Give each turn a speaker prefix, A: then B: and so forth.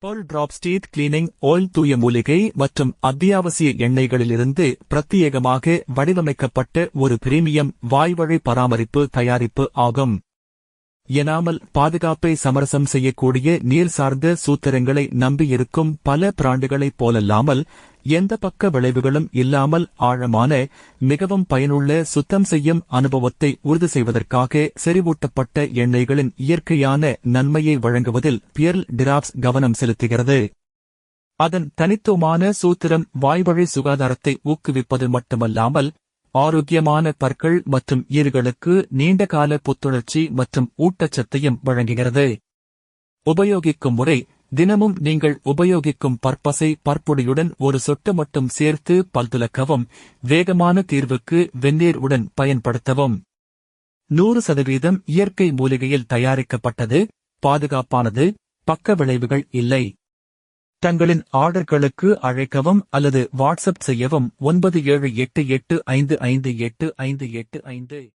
A: Perl drops teeth cleaning oil தூய மூலிகை மற்றும் அத்தியாவசிய எண்ணெய்களிலிருந்து பிரத்யேகமாக வடிவமைக்கப்பட்ட ஒரு பிரீமியம் வாய்வழி பராமரிப்பு தயாரிப்பு ஆகும். எனாமல் பாதுகாப்பை சமரசம் செய்யக்கூடிய நீர் சார்ந்த சூத்திரங்களை நம்பியிருக்கும் பல பிராண்டுகளைப் போலல்லாமல் எந்த பக்க விளைவுகளும் இல்லாமல் ஆழமான மிகவும் பயனுள்ள சுத்தம் செய்யும் அனுபவத்தை உறுதி செய்வதற்காக செறிவூட்டப்பட்ட எண்ணெய்களின் இயற்கையான நன்மையை வழங்குவதில் பெர்ல் டிராப்ஸ் கவனம் செலுத்துகிறது. அதன் தனித்துவமான சூத்திரம் வாய்வழி சுகாதாரத்தை ஊக்குவிப்பது மட்டுமல்லாமல் ஆரோக்கியமான பற்கள் மற்றும் ஈறுகளுக்கு நீண்டகால புத்துணர்ச்சி மற்றும் ஊட்டச்சத்தையும் வழங்குகிறது. உபயோகிக்கும் முறை: தினமும் நீங்கள் உபயோகிக்கும் பற்பசை பற்பொடியுடன் ஒரு சொட்டு மட்டும் சேர்த்து பல் துலக்கவும். வேகமான தீர்வுக்கு வெந்நீர் உடன் பயன்படுத்தவும். 100% இயற்கை மூலிகையில் தயாரிக்கப்பட்டது, பாதுகாப்பானது, பக்க விளைவுகள் இல்லை. தங்களின் ஆர்டர்களுக்கு அழைக்கவும் அல்லது வாட்ஸ்அப் செய்யவும் 9788558585.